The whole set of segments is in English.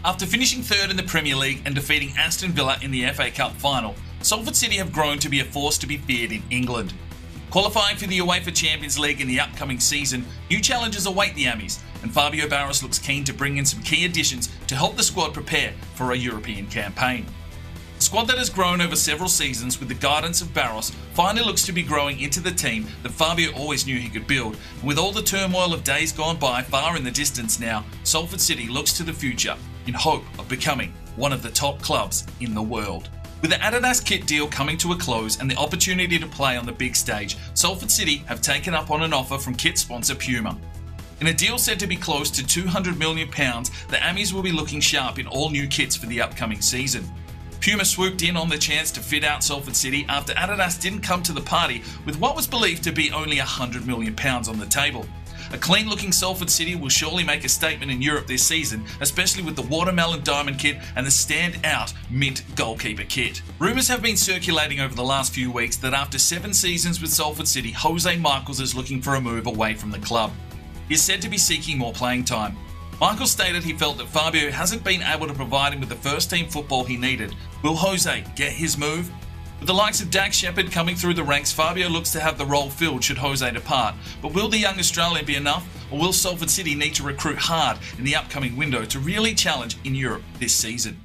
After finishing third in the Premier League and defeating Aston Villa in the FA Cup final, Salford City have grown to be a force to be feared in England. Qualifying for the UEFA Champions League in the upcoming season, new challenges await the Ammies, and Fabio Barros looks keen to bring in some key additions to help the squad prepare for a European campaign. The squad that has grown over several seasons with the guidance of Barros finally looks to be growing into the team that Fabio always knew he could build, and with all the turmoil of days gone by far in the distance now, Salford City looks to the future in hope of becoming one of the top clubs in the world. With the Adidas kit deal coming to a close and the opportunity to play on the big stage, Salford City have taken up on an offer from kit sponsor Puma. In a deal said to be close to £200 million, the Ammies will be looking sharp in all new kits for the upcoming season. Puma swooped in on the chance to fit out Salford City after Adidas didn't come to the party with what was believed to be only £100 million on the table. A clean-looking Salford City will surely make a statement in Europe this season, especially with the watermelon diamond kit and the stand-out mint goalkeeper kit. Rumours have been circulating over the last few weeks that after 7 seasons with Salford City, Jose Michaels is looking for a move away from the club. He is said to be seeking more playing time. Michael stated he felt that Fabio hasn't been able to provide him with the first-team football he needed. Will Jose get his move? With the likes of Dax Shepard coming through the ranks, Fabio looks to have the role filled should Jose depart. But will the young Australian be enough, or will Salford City need to recruit hard in the upcoming window to really challenge in Europe this season?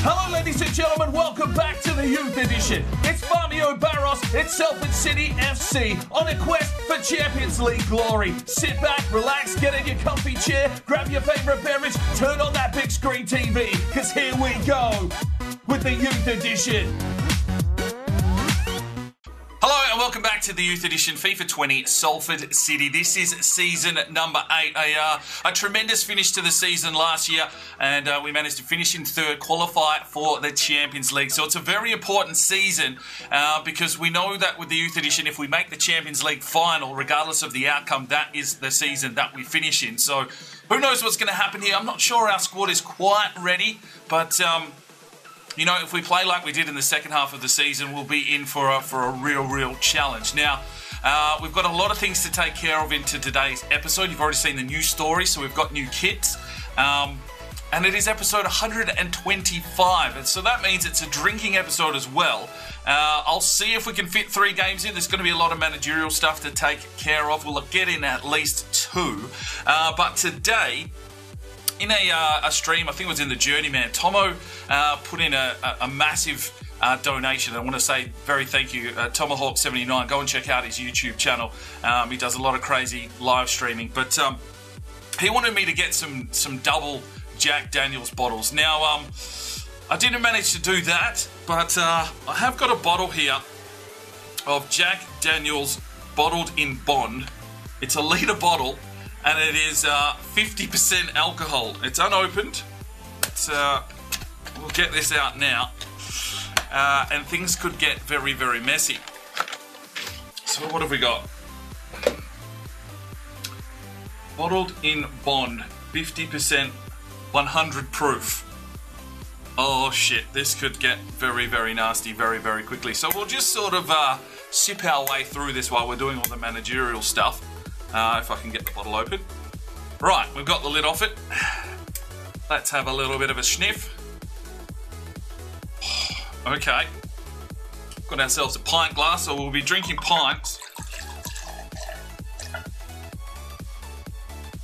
Hello ladies and gentlemen, welcome back to the Youth Edition. It's Fabio Barros, it's Salford City FC on a quest for Champions League glory. Sit back, relax, get in your comfy chair, grab your favourite beverage, turn on that big screen TV, because here we go with the Youth Edition. Hello and welcome back to the Youth Edition FIFA 20 Salford City. This is season number 8. A tremendous finish to the season last year, and we managed to finish in third, qualify for the Champions League. So it's a very important season because we know that with the Youth Edition, if we make the Champions League final, regardless of the outcome, that is the season that we finish in. So who knows what's going to happen here? I'm not sure our squad is quite ready, but you know, if we play like we did in the second half of the season, we'll be in for a real challenge. Now, we've got a lot of things to take care of into today's episode. You've already seen the new story, so we've got new kits. And it is episode 125, and so that means it's a drinking episode as well. I'll see if we can fit 3 games in. There's going to be a lot of managerial stuff to take care of. We'll get in at least 2. But today, in a stream, I think it was in the Journeyman, Tomo put in a massive donation. I want to say very thank you, Tomahawk79. Go and check out his YouTube channel. He does a lot of crazy live streaming. But he wanted me to get some double Jack Daniels bottles. Now, I didn't manage to do that, but I have got a bottle here of Jack Daniels bottled in Bond. It's a litre bottle, and it is 50% alcohol. It's unopened. We'll get this out now. And things could get very messy. So what have we got? Bottled in Bond, 50%, 100 proof. Oh shit, this could get very nasty very quickly. So we'll just sort of sip our way through this while we're doing all the managerial stuff. If I can get the bottle open. Right, we've got the lid off it. Let's have a little bit of a sniff. Okay. Got ourselves a pint glass, so we'll be drinking pints.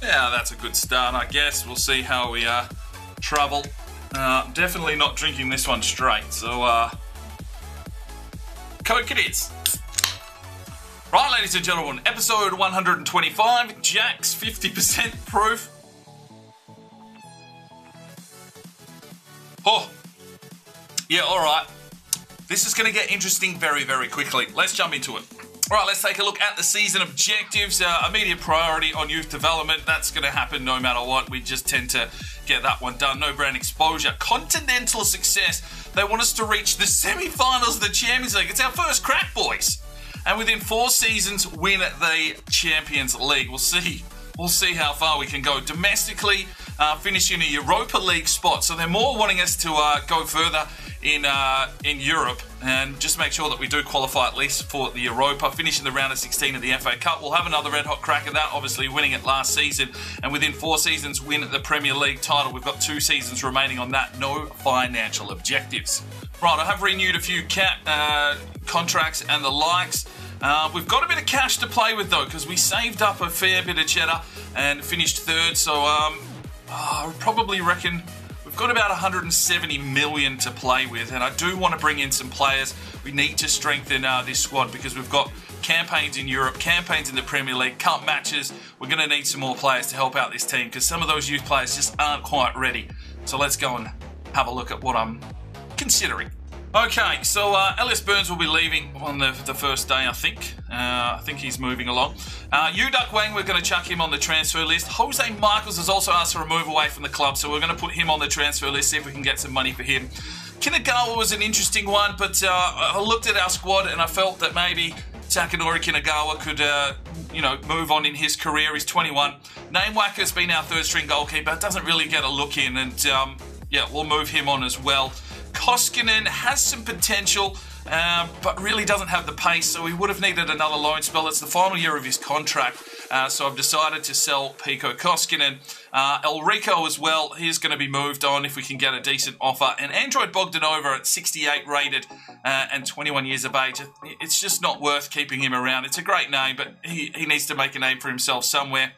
Yeah, that's a good start, I guess. We'll see how we travel. Definitely not drinking this one straight, so Coke it is. Right, ladies and gentlemen, episode 125, Jack's 50% proof. Oh, yeah, all right. This is going to get interesting very quickly. Let's jump into it. All right, let's take a look at the season objectives. Immediate priority on youth development. That's going to happen no matter what. We just tend to get that one done. No brand exposure. Continental success. They want us to reach the semi-finals of the Champions League. It's our first crack, boys. And within 4 seasons, win the Champions League. We'll see we'll see how far we can go. Domestically, finishing a Europa League spot. So they're more wanting us to go further in Europe and just make sure that we do qualify at least for the Europa, finishing the round of 16 of the FA Cup. We'll have another red hot crack at that, obviously winning it last season, and within 4 seasons win the Premier League title. We've got 2 seasons remaining on that, no financial objectives. Right, I have renewed a few contracts and the likes. We've got a bit of cash to play with though, because we saved up a fair bit of cheddar and finished 3rd, so I probably reckon we've got about 170 million to play with, and I do want to bring in some players. We need to strengthen this squad because we've got campaigns in Europe, campaigns in the Premier League, cup matches. We're going to need some more players to help out this team because some of those youth players just aren't quite ready. So let's go and have a look at what I'm considering. Okay, so Ellis Burns will be leaving on the first day, I think. I think he's moving along. Yudak Wang, we're going to chuck him on the transfer list. Jose Michaels has also asked for a move away from the club, so we're going to put him on the transfer list, see if we can get some money for him. Kinagawa was an interesting one, but I looked at our squad and I felt that maybe Takanori Kinagawa could, move on in his career. He's 21. Namewacker's been our 3rd string goalkeeper. Doesn't really get a look in, and we'll move him on as well. Koskinen has some potential, but really doesn't have the pace, so he would have needed another loan spell. It's the final year of his contract, so I've decided to sell Pico Koskinen. Elrico as well, he's going to be moved on if we can get a decent offer. And Android Bogdanova at 68 rated and 21 years of age, it's just not worth keeping him around. It's a great name, but he needs to make a name for himself somewhere.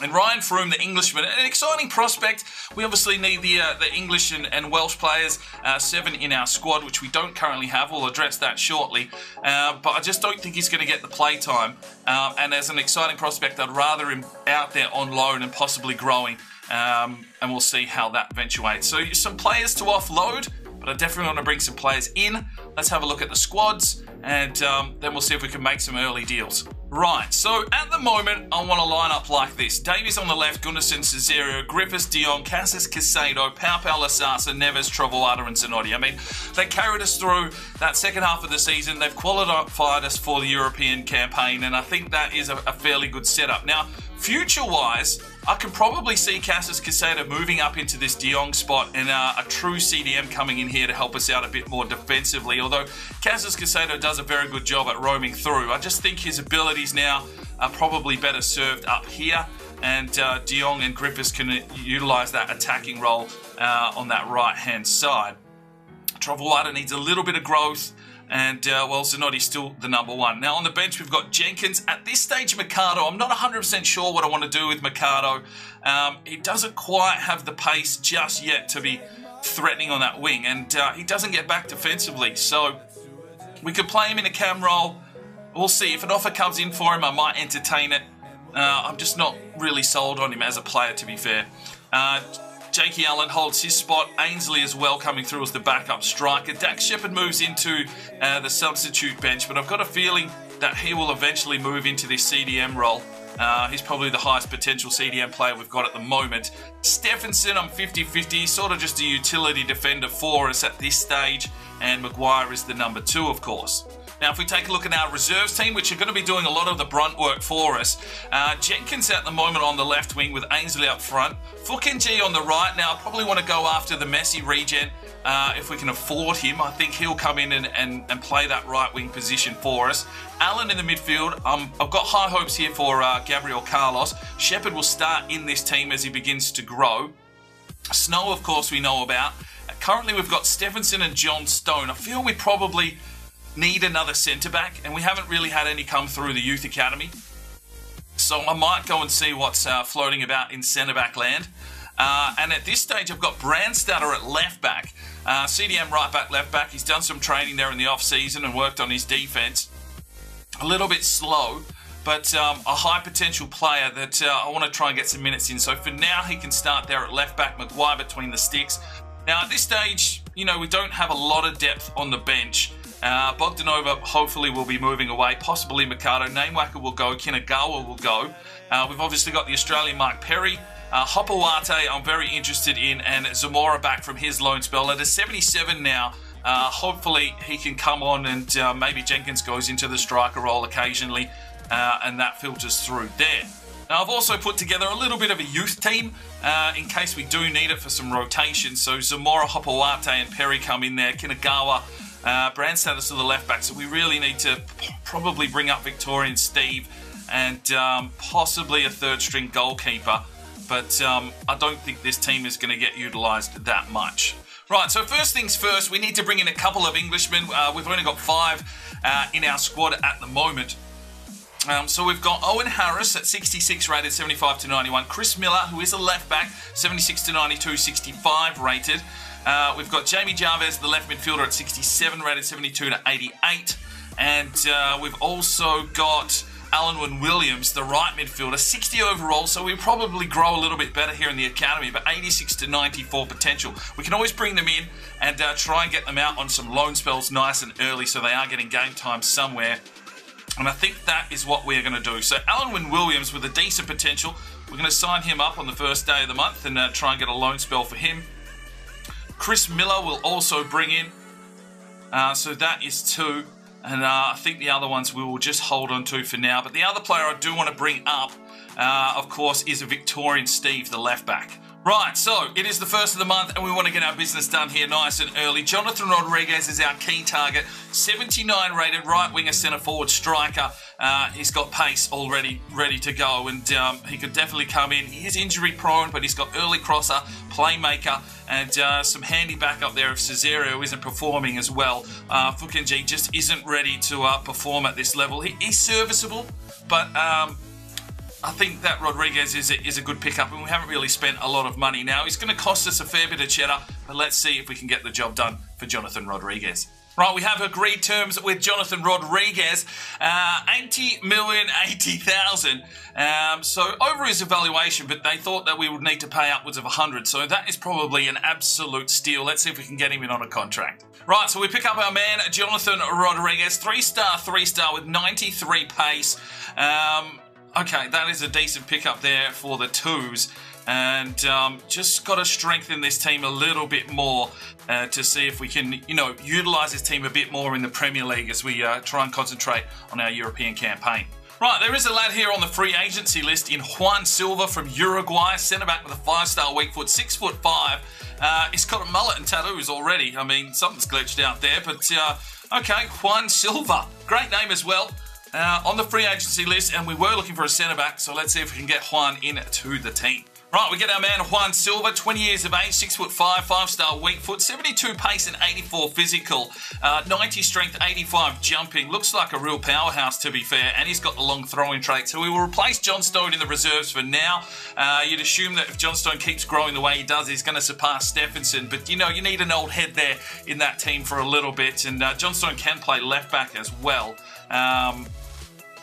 And Ryan Froome, the Englishman, an exciting prospect. We obviously need the English and Welsh players, 7 in our squad, which we don't currently have. We'll address that shortly. But I just don't think he's going to get the play time. And as an exciting prospect, I'd rather him out there on loan and possibly growing. And we'll see how that eventuates. So some players to offload, but I definitely want to bring some players in. Let's have a look at the squads, and then we'll see if we can make some early deals. Right, so at the moment, I want to line up like this. Davies on the left, Gundersen, Cesario, Griffiths, Dion, Casas, Casado, Pau, Lasasa, Neves, Trovoada, and Zanotti. I mean, they carried us through that second half of the season. They've qualified us for the European campaign, and I think that is a fairly good setup. Now, future-wise, I can probably see Casas Casado moving up into this De Jong spot and a true CDM coming in here to help us out a bit more defensively. Although Casas Casado does a very good job at roaming through, I just think his abilities now are probably better served up here. And De Jong and Griffiths can utilise that attacking role on that right-hand side. Trovoada needs a little bit of growth. And, Zanotti's still the number 1. Now, on the bench, we've got Jenkins. At this stage, Mercado, I'm not 100% sure what I want to do with Mercado. He doesn't quite have the pace just yet to be threatening on that wing. And he doesn't get back defensively. So, we could play him in a cam role. We'll see. If an offer comes in for him, I might entertain it. I'm just not really sold on him as a player, to be fair. Jakey Allen holds his spot. Ainsley as well coming through as the backup striker. Dax Shepherd moves into the substitute bench, but I've got a feeling that he will eventually move into this CDM role. He's probably the highest potential CDM player we've got at the moment. Stephenson, I'm 50-50, sort of just a utility defender for us at this stage, and Maguire is the number 2, of course. Now, if we take a look at our reserves team, which are going to be doing a lot of the brunt work for us, Jenkins at the moment on the left wing with Ainsley up front. Fukenji on the right. Now, I probably want to go after the Messi regen if we can afford him. I think he'll come in and play that right wing position for us. Allen in the midfield. I've got high hopes here for Gabriel Carlos. Shepherd will start in this team as he begins to grow. Snow, of course, we know about. Currently, we've got Stephenson and John Stone. I feel we probably need another centre-back, and we haven't really had any come through the youth academy. So I might go and see what's floating about in centre-back land. And at this stage, I've got Brandstatter at left-back. CDM right-back, left-back. He's done some training there in the off-season and worked on his defence. A little bit slow, but a high-potential player that I want to try and get some minutes in. So for now, he can start there at left-back, Maguire between the sticks. Now, at this stage, we don't have a lot of depth on the bench. Bogdanova hopefully will be moving away, possibly Mercado. Namewacker will go, Kinagawa will go. We've obviously got the Australian Mark Perry. Hopawate I'm very interested in, and Zamora back from his loan spell. At a 77 now, hopefully he can come on and maybe Jenkins goes into the striker role occasionally and that filters through there. Now, I've also put together a little bit of a youth team in case we do need it for some rotation. So Zamora, Hopawate and Perry come in there. Kinagawa, Brandstatus to the left back. So we really need to probably bring up Victorian Steve and possibly a third string goalkeeper. But I don't think this team is going to get utilised that much. Right, so first things first, we need to bring in a couple of Englishmen. We've only got 5 in our squad at the moment. So we've got Owen Harris at 66 rated, 75 to 91. Chris Miller, who is a left back, 76 to 92, 65 rated. We've got Jamie Jarvis, the left midfielder, at 67 rated, 72 to 88. And we've also got Alan Williams, the right midfielder, 60 overall, so we'll probably grow a little bit better here in the academy, but 86 to 94 potential. We can always bring them in and try and get them out on some loan spells nice and early so they are getting game time somewhere. And I think that is what we're going to do. So Alan Williams with a decent potential, we're going to sign him up on the first day of the month and try and get a loan spell for him. Chris Miller will also bring in, so that is 2. And I think the other ones we will just hold on to for now. But the other player I do want to bring up, of course, is a Victorian Steve, the left back. Right, so it is the first of the month and we want to get our business done here nice and early. Jonathan Rodriguez is our key target. 79 rated, right winger, centre forward, striker. He's got pace already ready to go and he could definitely come in. He is injury prone, but he's got early crosser, playmaker, and some handy backup there if Cesario isn't performing as well. Fukenji just isn't ready to perform at this level. He's serviceable, but I think that Rodriguez is a good pickup, and we haven't really spent a lot of money. Now, he's going to cost us a fair bit of cheddar, but let's see if we can get the job done for Jonathan Rodriguez. Right, we have agreed terms with Jonathan Rodriguez, 80,080,000. So over his evaluation, but they thought that we would need to pay upwards of 100. So that is probably an absolute steal. Let's see if we can get him in on a contract. Right, so we pick up our man, Jonathan Rodriguez, 3-star with 93 pace. Okay, that is a decent pickup there for the 2s. And just got to strengthen this team a little bit more to see if we can, utilise this team a bit more in the Premier League as we try and concentrate on our European campaign. Right, there is a lad here on the free agency list in Juan Silva from Uruguay, centre-back with a 5-star weak foot, 6'5". He's got a mullet and tattoos already. I mean, something's glitched out there, but okay, Juan Silva. Great name as well. On the free agency list, and we were looking for a centre-back, so let's see if we can get Juan into the team. Right, we get our man Juan Silva, 20 years of age, 6'5", 5-star weak foot, 72 pace and 84 physical, 90 strength, 85 jumping. Looks like a real powerhouse, to be fair, and he's got the long throwing trait. So we will replace John Stone in the reserves for now. You'd assume that if John Stone keeps growing the way he does, he's going to surpass Stephenson. But, you need an old head there in that team for a little bit. And John Stone can play left back as well.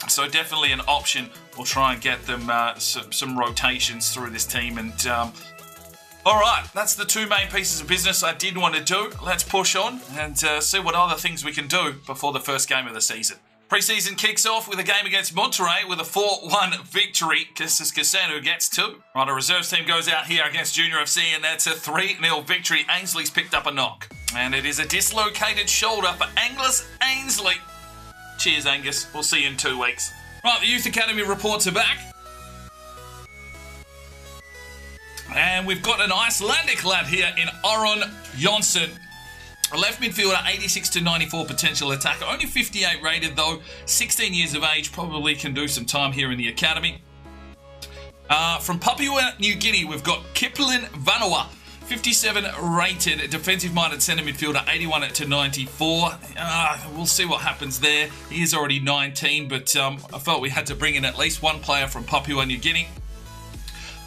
So definitely an option. We'll try and get them some rotations through this team. And all right, that's the 2 main pieces of business I did want to do. Let's push on and see what other things we can do before the first game of the season. Pre-season kicks off with a game against Monterrey with a 4-1 victory. Casano gets 2. Right, a reserves team goes out here against Junior FC, and that's a 3-0 victory. Ainsley's picked up a knock. And it is a dislocated shoulder for Angus Ainsley. Cheers, Angus. We'll see you in 2 weeks. Right, the Youth Academy reports are back. And we've got an Icelandic lad here in Aron Jonsson. A left midfielder, 86 to 94 potential attacker. Only 58 rated, though. 16 years of age. Probably can do some time here in the academy. From Papua New Guinea, we've got Kiplin Vanoa. 57 rated, defensive-minded centre midfielder, 81 to 94. We'll see what happens there. He is already 19, but I felt we had to bring in at least one player from Papua New Guinea.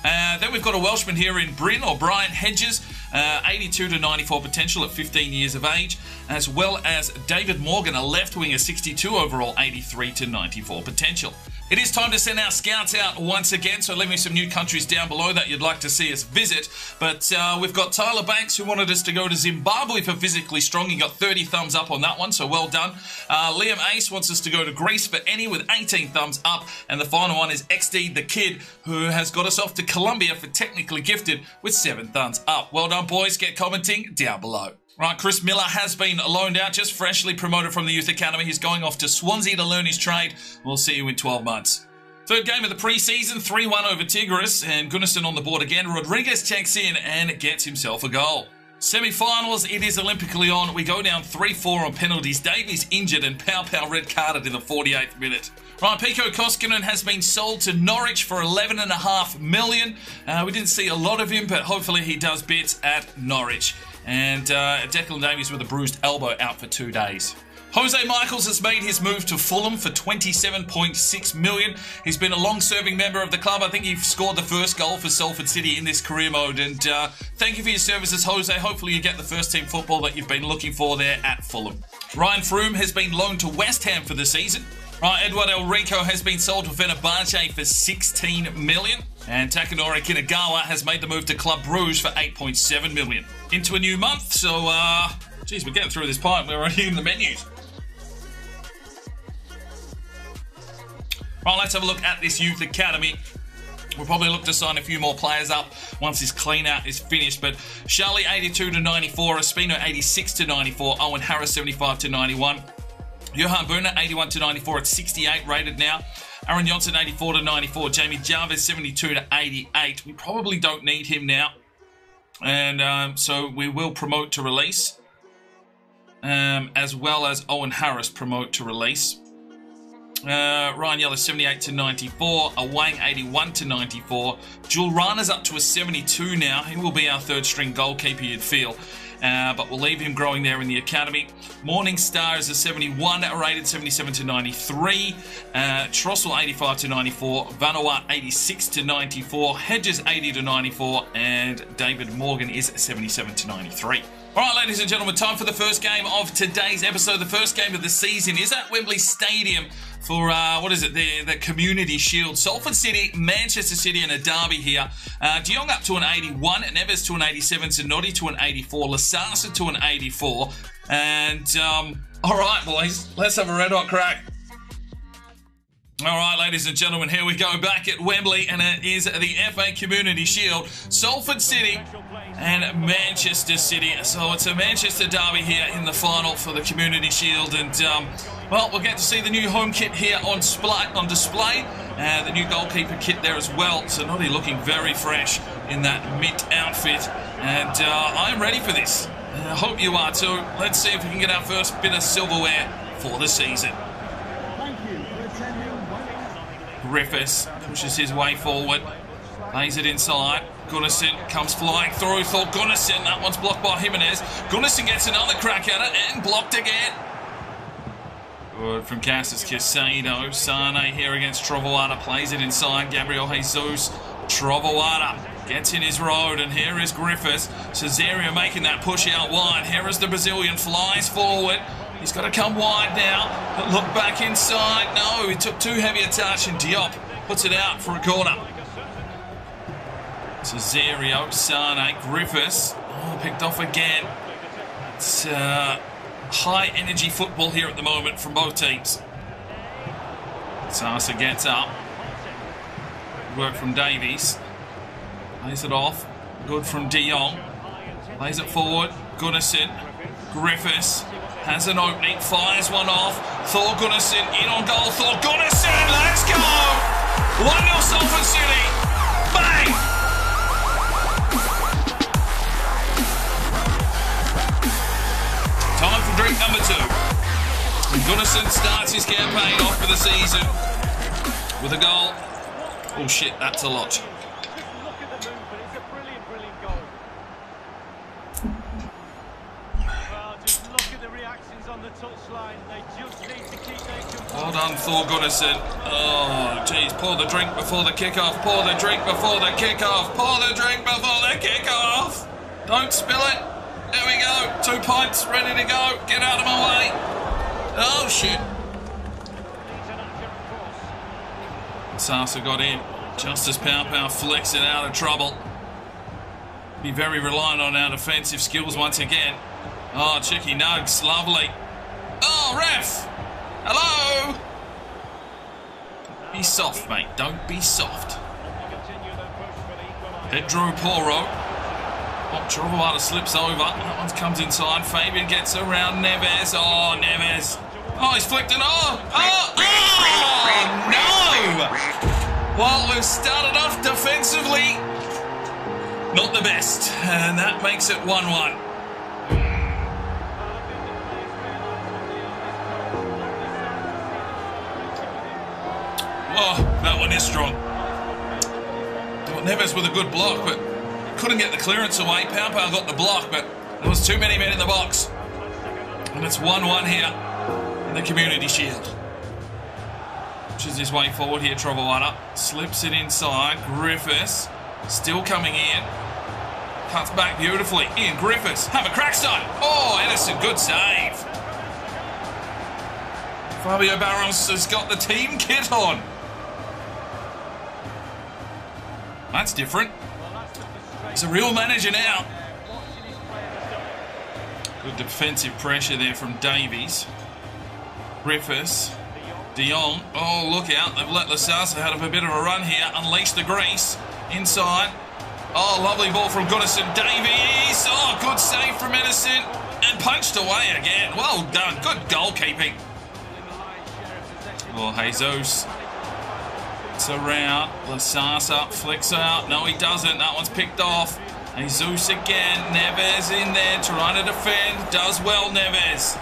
Then we've got a Welshman here in Bryn, or Brian Hedges, 82 to 94 potential at 15 years of age, as well as David Morgan, a left winger, 62 overall, 83 to 94 potential. It is time to send our scouts out once again, so leave me some new countries down below that you'd like to see us visit. But we've got Tyler Banks, who wanted us to go to Zimbabwe for physically strong. He got 30 thumbs up on that one, so well done. Liam Ace wants us to go to Greece for any with 18 thumbs up. And the final one is XD the Kid, who has got us off to Colombia for technically gifted with 7 thumbs up. Well done, boys. Get commenting down below. Right, Chris Miller has been loaned out, just freshly promoted from the Youth Academy. He's going off to Swansea to learn his trade. We'll see you in 12 months. Third game of the preseason, 3-1 over Tigres, and Gundersen on the board again. Rodriguez checks in and gets himself a goal. Semi-finals, it is Olympic Lyon. We go down 3-4 on penalties. Davies injured and Pau red carded in the 48th minute. Right, Pico Koskinen has been sold to Norwich for $11.5 million. We didn't see a lot of him, but hopefully he does bits at Norwich. And Declan Davies with a bruised elbow out for 2 days. Jose Michaels has made his move to Fulham for $27.6 million. He's been a long-serving member of the club. I think he scored the first goal for Salford City in this career mode. And thank you for your services, Jose. Hopefully you get the first-team football that you've been looking for there at Fulham. Ryan Froome has been loaned to West Ham for the season. Right, Edward El Rico has been sold to Fenerbahce for $16 million. And Takanori Kinagawa has made the move to Club Bruges for $8.7 million. Into a new month, so, geez, we're getting through this pipe. We're already in the menus. Right, let's have a look at this youth academy. We'll probably look to sign a few more players up once this clean-out is finished. But Charlie, 82-94. Espino, 86-94. Owen Harris, 75-91. Johan Brunner, 81-94 at 68 rated now. Aaron Johnson, 84-94. Jamie Jarvis, 72-88. We probably don't need him now. And so we will promote to release. As well as Owen Harris promote to release. Ryan Yeller, 78-94. Awang, 81-94. Jul Rana's up to a 72 now. He will be our third string goalkeeper, you'd feel. But we'll leave him growing there in the academy. Morning Star is a 71, rated 77-93. Trossel, 85-94. Vanoa, 86-94. Hedges, 80-94. And David Morgan is 77-93. All right, ladies and gentlemen, time for the first game of today's episode. The first game of the season is at Wembley Stadium for, the Community Shield. Salford City, Manchester City and a derby here. De Jong up to an 81, Neves to an 87, Zanotti to an 84, Lasasa to an 84. And, all right, boys, let's have a red-hot crack. All right, ladies and gentlemen, here we go back at Wembley, and it is the FA Community Shield. Salford City and Manchester City. So it's a Manchester derby here in the final for the Community Shield. And, well, we'll get to see the new home kit here on display. The new goalkeeper kit there as well. So Noddy looking very fresh in that mint outfit. And I'm ready for this. I hope you are too. Let's see if we can get our first bit of silverware for the season. Griffiths pushes his way forward, lays it inside. Gundersen comes flying through. Thor Gundersen, that one's blocked by Jimenez. Gundersen gets another crack at it and blocked again. Good from Cassis Casado. Sane here against Trovoada, plays it inside. Gabriel Jesus. Trovoada gets in his road, and here is Griffiths. Cesario making that push out wide. Here is the Brazilian, flies forward. He's got to come wide now. Look back inside. No, he took too heavy a touch, and Diop puts it out for a corner. Cesario, Sane, Griffiths. Oh, picked off again. It's high energy football here at the moment from both teams. Sasa gets up. Work from Davies. Lays it off. Good from De Jong. Lays it forward. Gundersen. Griffiths. Has an opening, fires one off. Thor Gundersen in on goal. Thor Gundersen, let's go! 1-0 Salford City. Bang! Time for drink number 2. And Gundersen starts his campaign off for the season with a goal. Oh shit, that's a lot. Well done, Thor Gundersen. Oh, geez. Pour the drink before the kickoff. Pour the drink before the kickoff. Pour the drink before the kickoff. Don't spill it. There we go. 2 pints ready to go. Get out of my way. Oh, shit. Sasa got in. Just as Pau flicks it out of trouble. Be very reliant on our defensive skills once again. Oh, Chicky Nugs. Lovely. Oh, ref. Hello! Be soft, mate. Don't be soft. Pedro Porro. Oh, Trovoada slips over. That one comes inside. Fabian gets around Neves. Oh, Neves. Oh, he's flicked it. Oh! Oh! Oh! No! Well, we've started off defensively not the best, and that makes it 1-1. Oh, that one is strong. Well, Neves with a good block, but couldn't get the clearance away. Pau got the block, but there was too many men in the box. And it's 1-1 here in the Community Shield. Pushes his way forward here, Trovoada. Slips it inside. Griffiths still coming in. Cuts back beautifully. Ian Griffiths. Have a crack start. Oh, Edison, good save. Fabio Barros has got the team kit on. That's different. He's a real manager now. Good defensive pressure there from Davies. Griffiths. De Jong. Oh, look out. They've let Lasasa out of a bit of a run here. Unleash the grease. Inside. Oh, lovely ball from Gundersen. Davies. Oh, good save from Edison. And punched away again. Well done. Good goalkeeping. Oh, Jesus. It's around. Lasasa flicks out. No, he doesn't. That one's picked off. Jesus again. Neves in there trying to defend. Does well, Neves.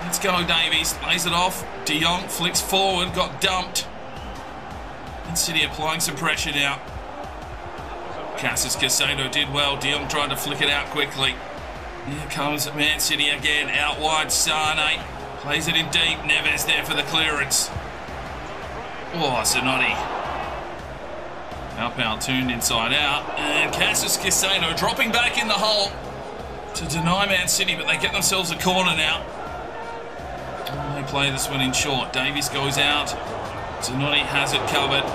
Let's go, Davies. Plays it off. De Jong flicks forward. Got dumped. And City applying some pressure now. Cassis Casado did well. De Jong tried to flick it out quickly. Here comes Man City again. Out wide, Sane. Plays it in deep. Neves there for the clearance. Oh, Zanotti. Pau turned inside out. And Cassis Casado dropping back in the hole to deny Man City, but they get themselves a corner now. They play this one in short. Davies goes out. Zanotti has it covered.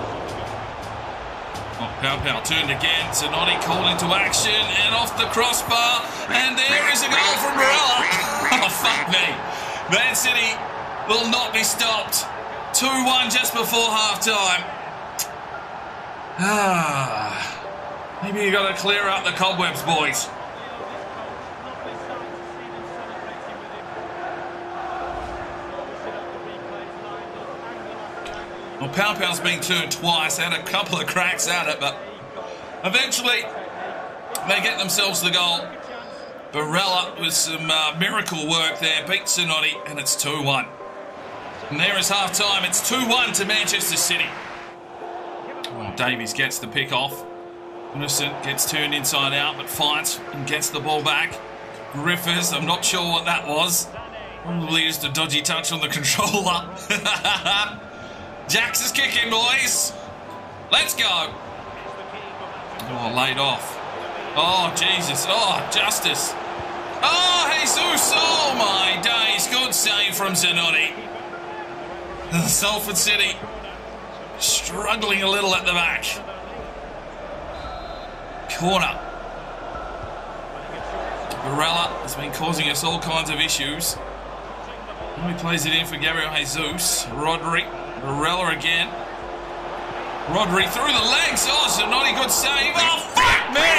Oh, Pau turned again. Zanotti called into action and off the crossbar. And there is a goal from Barella. Oh, fuck me. Man City will not be stopped. 2-1 just before half-time. Maybe you got to clear out the cobwebs, boys. Well, Pau's been turned twice, had a couple of cracks at it, but eventually they get themselves the goal. Barella with some miracle work there, beats Zanotti, and it's 2-1. And there is half-time. It's 2-1 to Manchester City. Well, Davies gets the pick off. Innocent gets turned inside out, but fights and gets the ball back. Griffiths, I'm not sure what that was. Probably just a dodgy touch on the controller. Jax is kicking, boys. Let's go. Oh, laid off. Oh, Jesus. Oh, Justice. Oh, Jesus. Oh, my days. Good save from Zanotti. Salford City struggling a little at the back. Corner. Barella has been causing us all kinds of issues. And he plays it in for Gabriel Jesus. Rodri. Barella again. Rodri through the legs. Oh, Zanotti, good save. Oh, fuck me!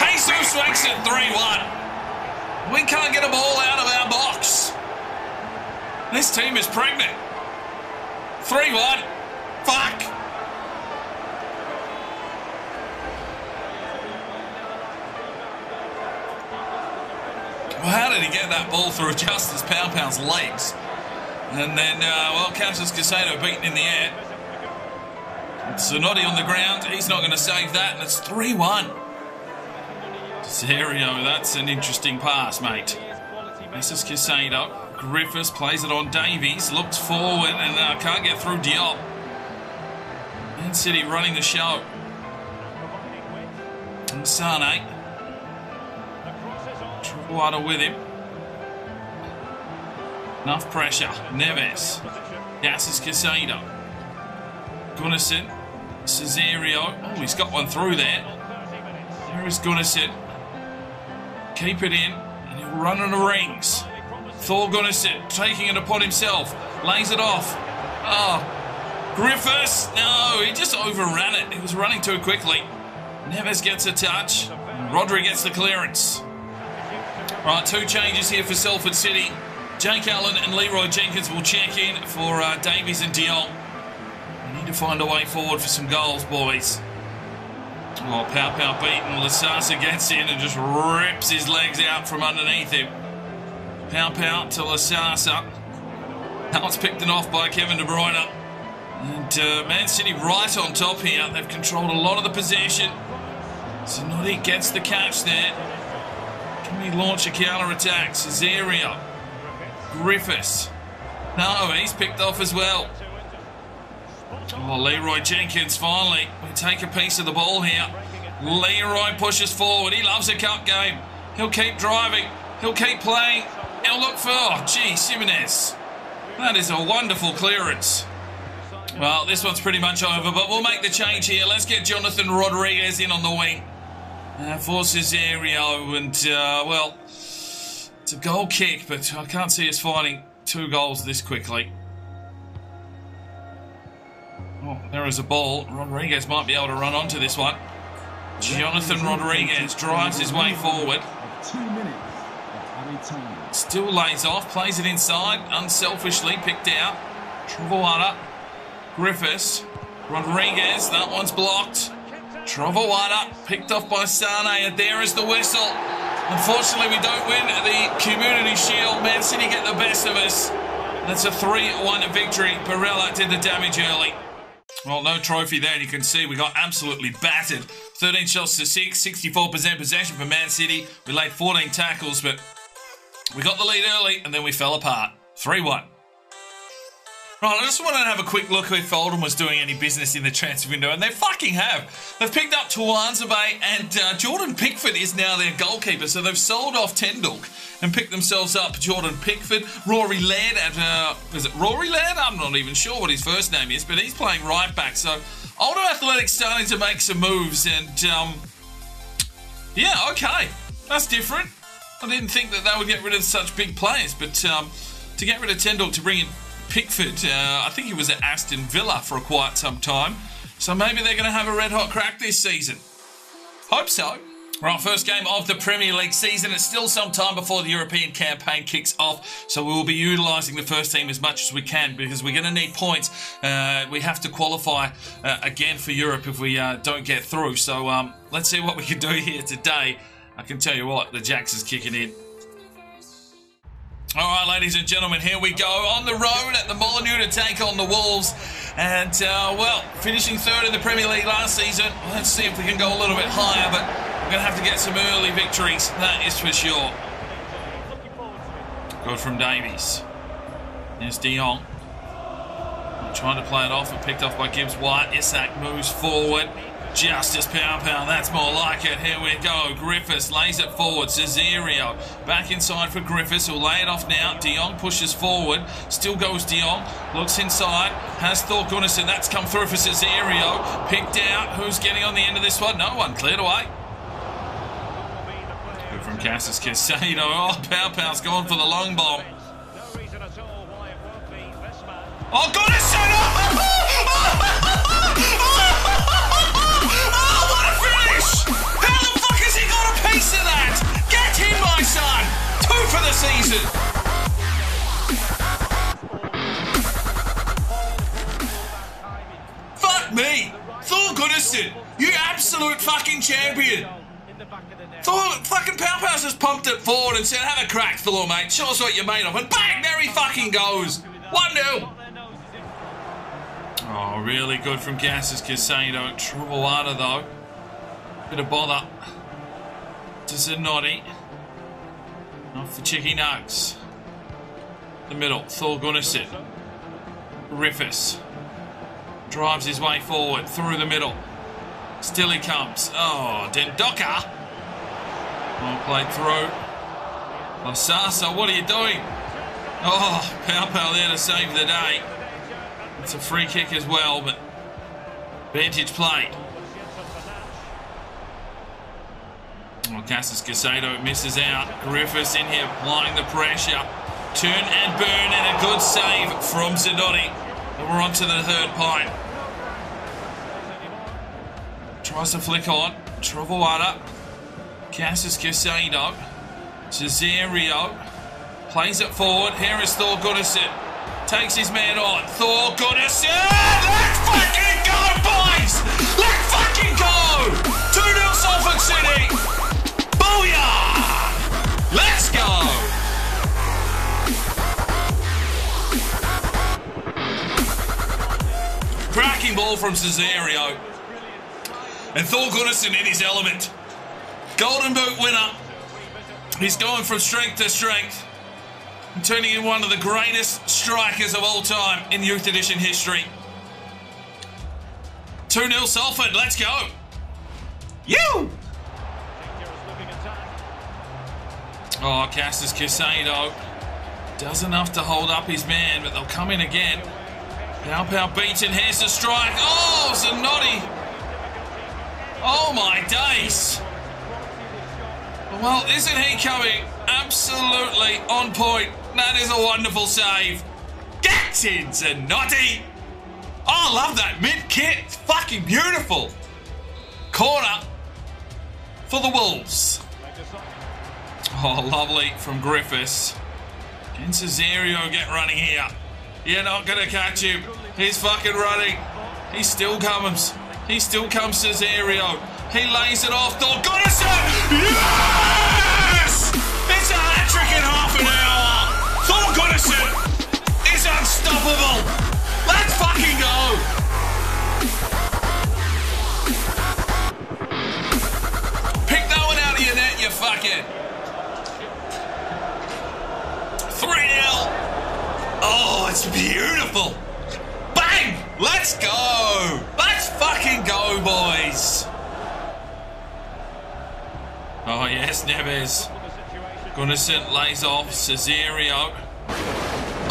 Jesus makes it 3-1. We can't get a ball out of our box. This team is pregnant. 3-1. Fuck. Well, how did he get that ball through Justice Pau's legs? And then, well, Cassis Casado beaten in the air. Zanotti on the ground. He's not going to save that, and it's 3-1. Serio, that's an interesting pass, mate. Cassis Casado. Griffiths plays it on Davies. Looks forward and can't get through Diop. Man City running the show. And Sane. Trovoada with him. Enough pressure. Neves. Cassis Casado. Gundersen. Cesario. Oh, he's got one through there. There is Gundersen. Keep it in. And he'll run on the rings. Thor Gundersen taking it upon himself. Lays it off. Oh. Griffiths. No, he just overran it. He was running too quickly. Neves gets a touch. Rodri gets the clearance. Right, two changes here for Salford City. Jake Allen and Leroy Jenkins will check in for Davies and De Jong. We need to find a way forward for some goals, boys. Oh, Pau beaten. Lasasa gets in and just rips his legs out from underneath him. Pau to Lasasa. Now it's picked it off by Kevin De Bruyne. And Man City right on top here. They've controlled a lot of the possession. Zanotti gets the catch there. Can we launch a counter-attack? Cesario. Griffiths. No, he's picked off as well. Oh, Leroy Jenkins finally. We take a piece of the ball here. Leroy pushes forward. He loves a cup game. He'll keep driving. He'll keep playing. He'll look for... Oh, gee, Jimenez. That is a wonderful clearance. Well, this one's pretty much over, but we'll make the change here. Let's get Jonathan Rodriguez in on the wing. For Cesario, and, well, it's a goal kick, but I can't see us finding 2 goals this quickly. Oh, there is a ball. Rodriguez might be able to run onto this one. Jonathan Rodriguez drives his way forward. Still lays off, plays it inside, unselfishly picked out. Trovoada, Griffiths, Rodriguez, that one's blocked. Trovoada picked off by Sane, and there is the whistle. Unfortunately, we don't win the Community Shield. Man City get the best of us. That's a 3-1 victory. Barella did the damage early. Well, no trophy there, and you can see we got absolutely battered. 13 shots to 6, 64% possession for Man City. We laid 14 tackles, but we got the lead early, and then we fell apart. 3-1. Right, I just wanted to have a quick look if Oldham was doing any business in the transfer window, and they fucking have. They've picked up Tuanzebe, and Jordan Pickford is now their goalkeeper, so they've sold off Tendulk and picked themselves up Jordan Pickford. Rory Laird at, is it Rory Laird? I'm not even sure what his first name is, but he's playing right back, so Oldham Athletic's starting to make some moves, and yeah, okay, that's different. I didn't think that they would get rid of such big players, but to get rid of Tendulk to bring in Pickford, I think he was at Aston Villa for quite some time, so maybe they're going to have a red-hot crack this season. Hope so. Right, first game of the Premier League season. It's still some time before the European campaign kicks off, so we will be utilising the first team as much as we can because we're going to need points. We have to qualify again for Europe if we don't get through, so let's see what we can do here today. I can tell you what, the Jacks is kicking in. All right, ladies and gentlemen, here we go on the road at the Molineux to take on the Wolves. And, well, finishing third in the Premier League last season. Let's see if we can go a little bit higher, but we're going to have to get some early victories, that is for sure. Good from Davies. There's De Jong. Trying to play it off, but picked off by Gibbs White. Isak moves forward. Justice Pau, that's more like it. Here we go. Griffiths lays it forward. Cesario back inside for Griffiths, who'll lay it off now. De Jong pushes forward. Still goes De Jong. Looks inside. Has Thor Gundersen. That's come through for Cesario. Picked out. Who's getting on the end of this one? No one. Cleared away. Good from Cassis Casado. Oh, Pau's gone for the long bomb. Oh, Gundersen! Piece of that! Get him, my son! 2 for the season! Fuck me! Thor Gundersen, you absolute fucking champion! Thor, fucking Pau's just pumped it forward and said, have a crack, Thor, mate. Show us what you're made of. And bang! There he fucking goes! 1-0! Oh, really good from Gassis Casado. Trovoada, though. Bit of bother. To Zanotti. Not for Chicky Nugs. The middle, Thor Gundersen. Griffiths. Drives his way forward, through the middle. Still he comes. Oh, Dendoka. Well played through. Lasasa, what are you doing? Oh, Pau there to save the day. It's a free kick as well, but vantage play. Well, Cassis Casado misses out. Griffiths in here applying the pressure. Turn and burn, and a good save from Zanotti. And we're on to the third pint. Tries to flick on. Trovoada. Cassis Casado. Cesario. Plays it forward. Here is Thor Gundersen. Takes his man on. Thor Gundersen! Let's fucking go, boys! Let's fucking go! 2-0 Salford City! Booyah! Let's go! Cracking ball from Cesario. And Thor Gundersen in his element. Golden Boot winner. He's going from strength to strength. And turning in one of the greatest strikers of all time in Youth Edition history. 2-0 Salford, let's go. You! Oh, Cassis Casado does enough to hold up his man, but they'll come in again. Pow beaten, here's the strike. Oh, Zanotti. Oh my days. Well, isn't he coming absolutely on point? That is a wonderful save. Gets in, Zanotti. Oh, I love that mid-kick. It's fucking beautiful. Corner for the Wolves. Oh, lovely from Griffiths. Can Cesario get running here? You're not going to catch him. He's fucking running. He still comes. He still comes, Cesario. He lays it off. Thor Gundersen! Yes! It's a hat-trick in half an hour. Thor Gundersen is unstoppable. Let's fucking go. Pick that one out of your net, you fucking. 3-0. Oh, it's beautiful. Bang! Let's go. Let's fucking go, boys. Oh, yes, Neves. Gundersen lays off Cesario.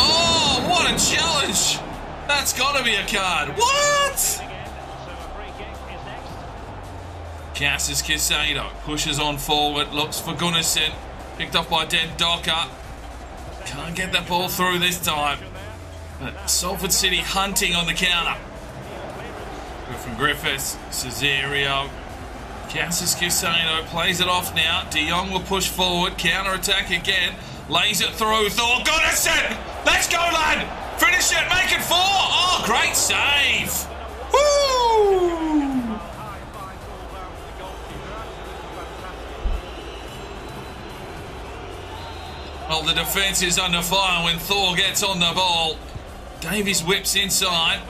Oh, what a challenge. That's got to be a card. What? Cassis Casado pushes on forward, looks for Gundersen. Picked off by Den Docker. Can't get that ball through this time. But Salford City hunting on the counter. Good from Griffiths, Cesario. Cassis Casado plays it off now. De Jong will push forward, counter attack again. Lays it through. Thor Gundersen! Let's go, lad! Finish it, make it 4! Oh, great save! Woo! Well, the defence is under fire when Thor gets on the ball. Davies whips inside.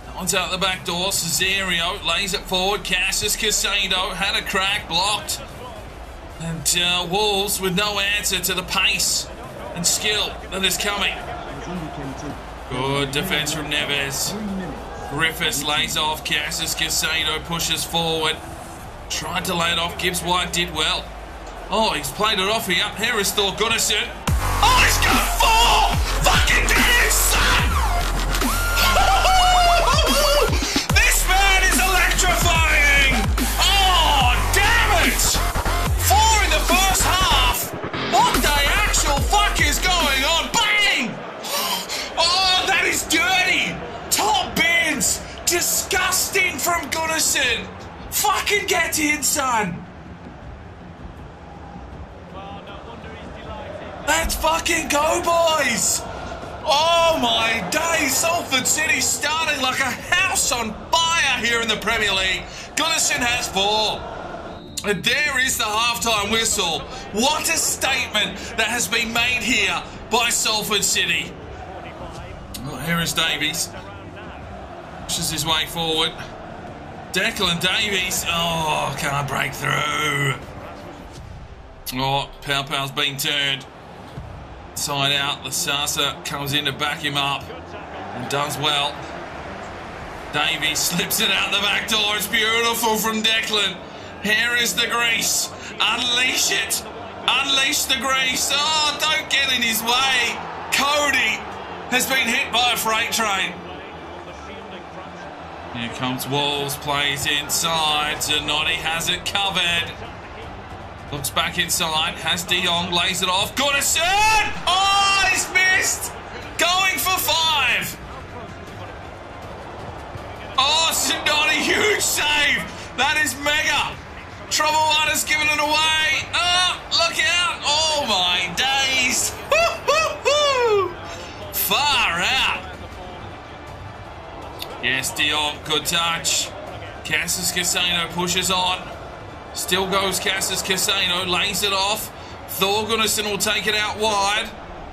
That one's out the back door. Cesario lays it forward. Cassis Casado had a crack, blocked. And Wolves with no answer to the pace and skill that is coming. Good defence from Neves. Griffiths lays off. Cassis Casado pushes forward. Tried to lay it off. Gibbs White did well. Oh, he's played it off here. Here is Thor Gundersen. Oh, he's got 4! Fucking damn, son! This man is electrifying! Oh, damn it! 4 in the first half! What the actual fuck is going on? Bang! Oh, that is dirty! Top bins! Disgusting from Gundersen! Fucking get in, son! Let's fucking go, boys! Oh my days! Salford City starting like a house on fire here in the Premier League. Gundersen has 4. And there is the halftime whistle. What a statement that has been made here by Salford City. Well, here is Davies. Pushes his way forward. Declan Davies. Oh, can't break through. Oh, Pow's been turned. Side out, Lasasa comes in to back him up and does well. Davies slips it out the back door. It's beautiful from Declan. Here is the grease. Unleash it. Unleash the grease. Oh, don't get in his way. Cody has been hit by a freight train. Here comes Wolves, plays inside. Zanotti has it covered. Looks back inside, has De Jong, lays it off. Gundersen! Oh, he's missed! Going for 5. Oh, Zanotti, huge save! That is mega! Trouble One has given it away. Oh, look out! Oh my days! Far out! Yeah, Yes, De Jong, good touch. Cassis Casino pushes on. Still goes Cassis Casino, lays it off. Thor Gundersen will take it out wide.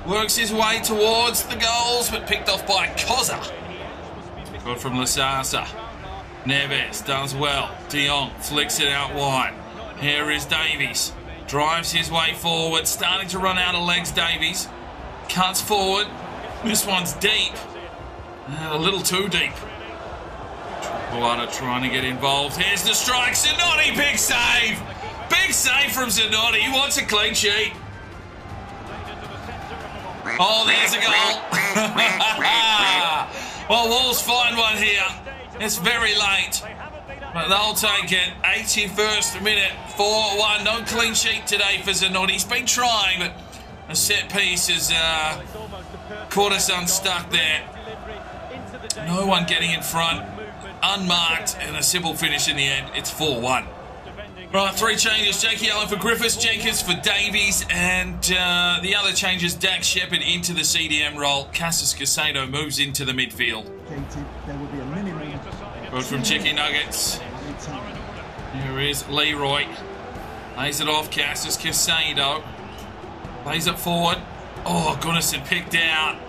Works his way towards the goals, but picked off by Koza. Good from Lasasa. Neves does well. De Jong flicks it out wide. Here is Davies. Drives his way forward. Starting to run out of legs, Davies. Cuts forward. This one's deep. A little too deep. Triple trying to get involved. Here's the strike. Zanotti, big save. Big save from Zanotti. He wants a clean sheet. Oh, there's a goal. Well, Wolves find one here. It's very late, but they'll take it. 81st minute, 4-1. No clean sheet today for Zanotti. He's been trying, but a set piece has caught us unstuck there. No one getting in front. Unmarked, and a simple finish in the end. It's 4-1. Right, 3 changes. Jakey Allen for Griffiths, Jenkins for Davies, and the other changes, Dax Shepherd into the CDM role. Cassis Casado moves into the midfield. Good from Chicky Nuggets. Here is Leroy. Lays it off, Cassis Casado. Lays it forward. Oh, Gundersen picked out.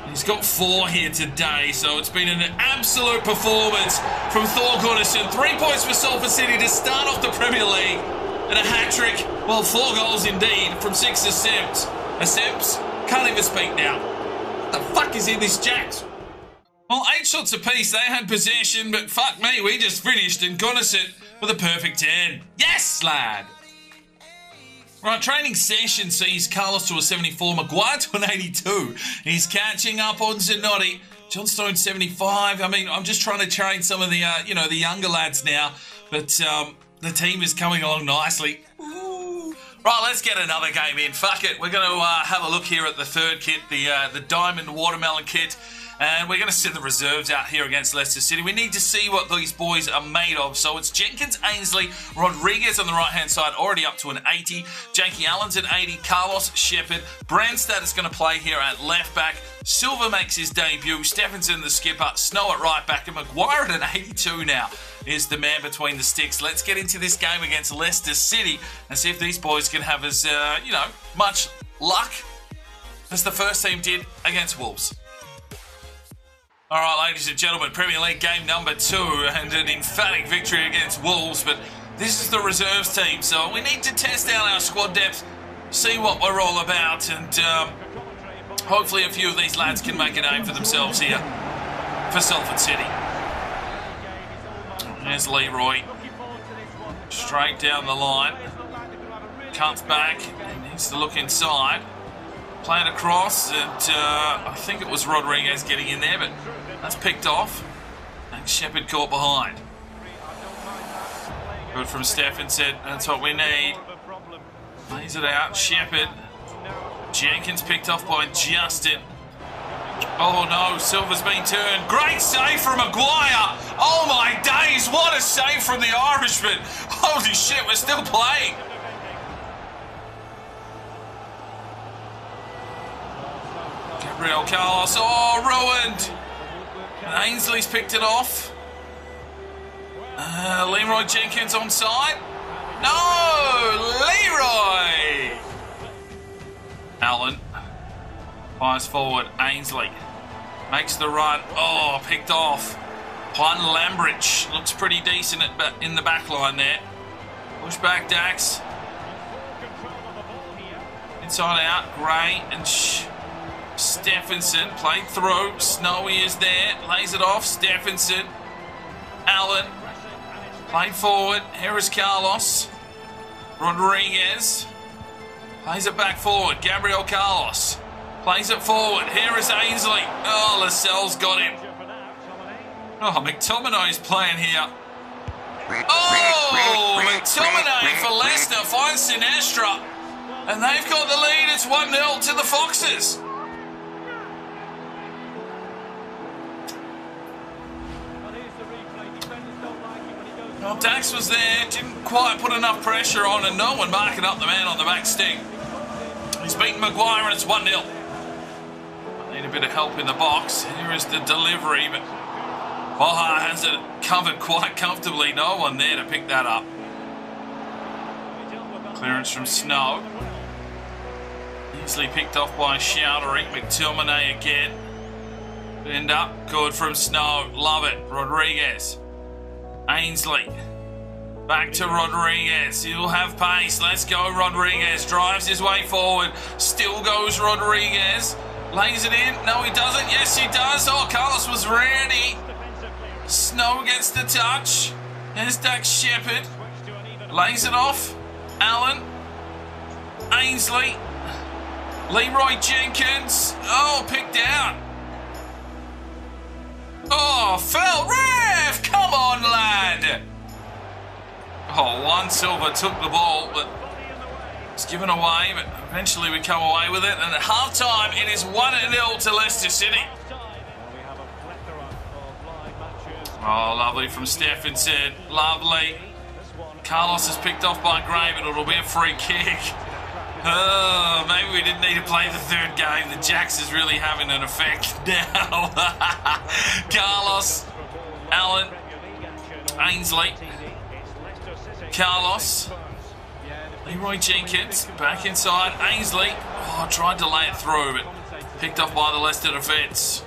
He's got 4 here today, so it's been an absolute performance from Thor Gundersen. 3 points for Salford City to start off the Premier League. And a hat-trick, well, 4 goals indeed from 6 attempts. Attempts? Can't even speak now. What the fuck is in this Jacks? Well, 8 shots apiece. They had possession, but fuck me, we just finished. And Gundersen with a perfect 10. Yes, lad! Right, training session sees Carlos to a 74, Maguire to an 82. He's catching up on Zanotti. John Stone 75. I mean, I'm just trying to train some of the, the younger lads now. But the team is coming along nicely. Ooh. Right, let's get another game in. Fuck it. We're going to have a look here at the third kit, the Diamond Watermelon kit. And we're going to send the reserves out here against Leicester City. We need to see what these boys are made of. So it's Jenkins, Ainsley, Rodriguez on the right-hand side, already up to an 80. Jakey Allen's an 80. Carlos, Shepherd. Brandstad is going to play here at left-back. Silva makes his debut. Stephenson, the skipper. Snow at right-back. And Maguire at an 82 now is the man between the sticks. Let's get into this game against Leicester City and see if these boys can have as, much luck as the first team did against Wolves. All right, ladies and gentlemen, Premier League game number 2 and an emphatic victory against Wolves, but this is the reserves team, so we need to test out our squad depth, see what we're all about, and hopefully a few of these lads can make a name for themselves here for Salford City. There's Leroy, straight down the line, cuts back, needs to look inside. Play it across, and I think it was Rodriguez getting in there, but that's picked off. And Shepherd caught behind. Good from Stephenson, that's what we need. Lays it out, Shepherd. Jenkins picked off by Justin. Oh no, Silva's been turned. Great save from Maguire. Oh my days, what a save from the Irishman. Holy shit, we're still playing. Gabriel Carlos, ruined. And Ainsley's picked it off. Leroy Jenkins onside. No, Leroy. Allen fires forward. Ainsley makes the run. Oh, picked off. Juan Lambrich looks pretty decent in the back line there. Push back Dax. Inside out, Gray and Stephenson played through. Snowy is there. Lays it off. Stephenson. Allen. Played forward. Here is Carlos. Rodriguez. Plays it back forward. Gabriel Carlos. Plays it forward. Here is Ainsley. Oh, Lascelles got him. Oh, McTominay's playing here. Oh, McTominay for Leicester finds Sinestra. And they've got the lead. It's 1-0 to the Foxes. Well, Dax was there, didn't quite put enough pressure on, and no one marking up the man on the back stick. He's beaten Maguire and it's 1-0. Need a bit of help in the box. Here is the delivery, but Boha has it covered quite comfortably. No one there to pick that up. Clearance from Snow. Easily picked off by Chowdhury. McTominay again. End up. Good from Snow. Love it. Rodriguez. Ainsley. Back to Rodriguez. He'll have pace. Let's go, Rodriguez. Drives his way forward. Still goes Rodriguez. Lays it in. No, he doesn't. Yes, he does. Oh, Carlos was ready. Snow gets the touch. Here's Dax Shepherd. Lays it off. Allen. Ainsley. Leroy Jenkins. Oh, picked out. Oh, fell. Ref! Come on, lad. Oh, one Silver took the ball, but it's given away, but eventually we come away with it. And at half-time, it is 1-0 to Leicester City. Oh, lovely from Stephenson. Lovely. Carlos is picked off by Gray, but it'll be a free kick. Oh, maybe we didn't need to play the third game. The Jacks is really having an effect now. Carlos, Allen, Ainsley, Carlos, Leroy Jenkins, back inside, Ainsley. Oh, tried to lay it through, but picked off by the Leicester defence.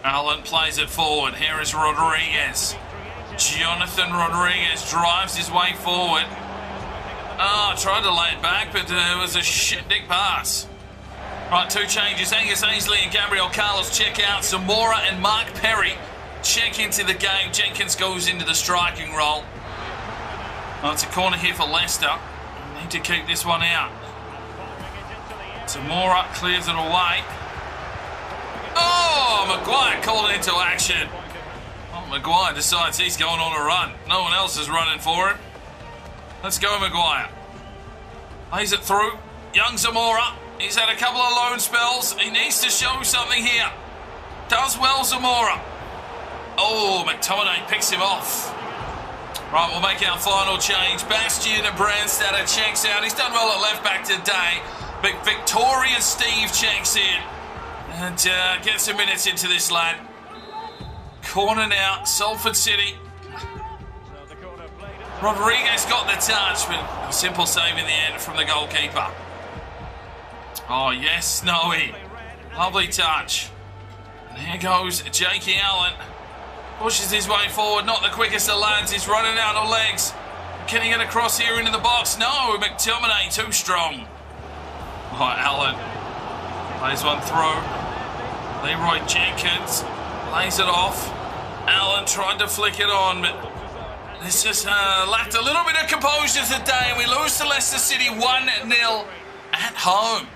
Allen plays it forward. Here is Rodriguez. Jonathan Rodriguez drives his way forward. Oh, tried to lay it back, but it was a shit-dick pass. Right, two changes. Angus Ainsley and Gabriel Carlos check out. Zamora and Mark Perry check into the game. Jenkins goes into the striking role. Oh, it's a corner here for Leicester. Need to keep this one out. Zamora clears it away. Oh, Maguire called into action. Oh, Maguire decides he's going on a run. No one else is running for him. Let's go, Maguire. Lays it through. Young Zamora. He's had a couple of loan spells. He needs to show something here. Does well, Zamora. Oh, McTominay picks him off. Right, we'll make our final change. Bastian and Brandstatter checks out. He's done well at left back today. But Victoria Steve checks in. And gets some minutes into this lad. Corner now, Salford City. Rodriguez got the touch, but a simple save in the end from the goalkeeper. Oh, yes, Snowy. Lovely touch. And here goes Jakey Allen. Pushes his way forward, not the quickest of lads. He's running out of legs. Can he get across here into the box? No, McTominay too strong. Oh, Allen plays one through. Leroy Jenkins lays it off. Allen tried to flick it on, but this just lacked a little bit of composure today, and we lose to Leicester City 1-0 at home.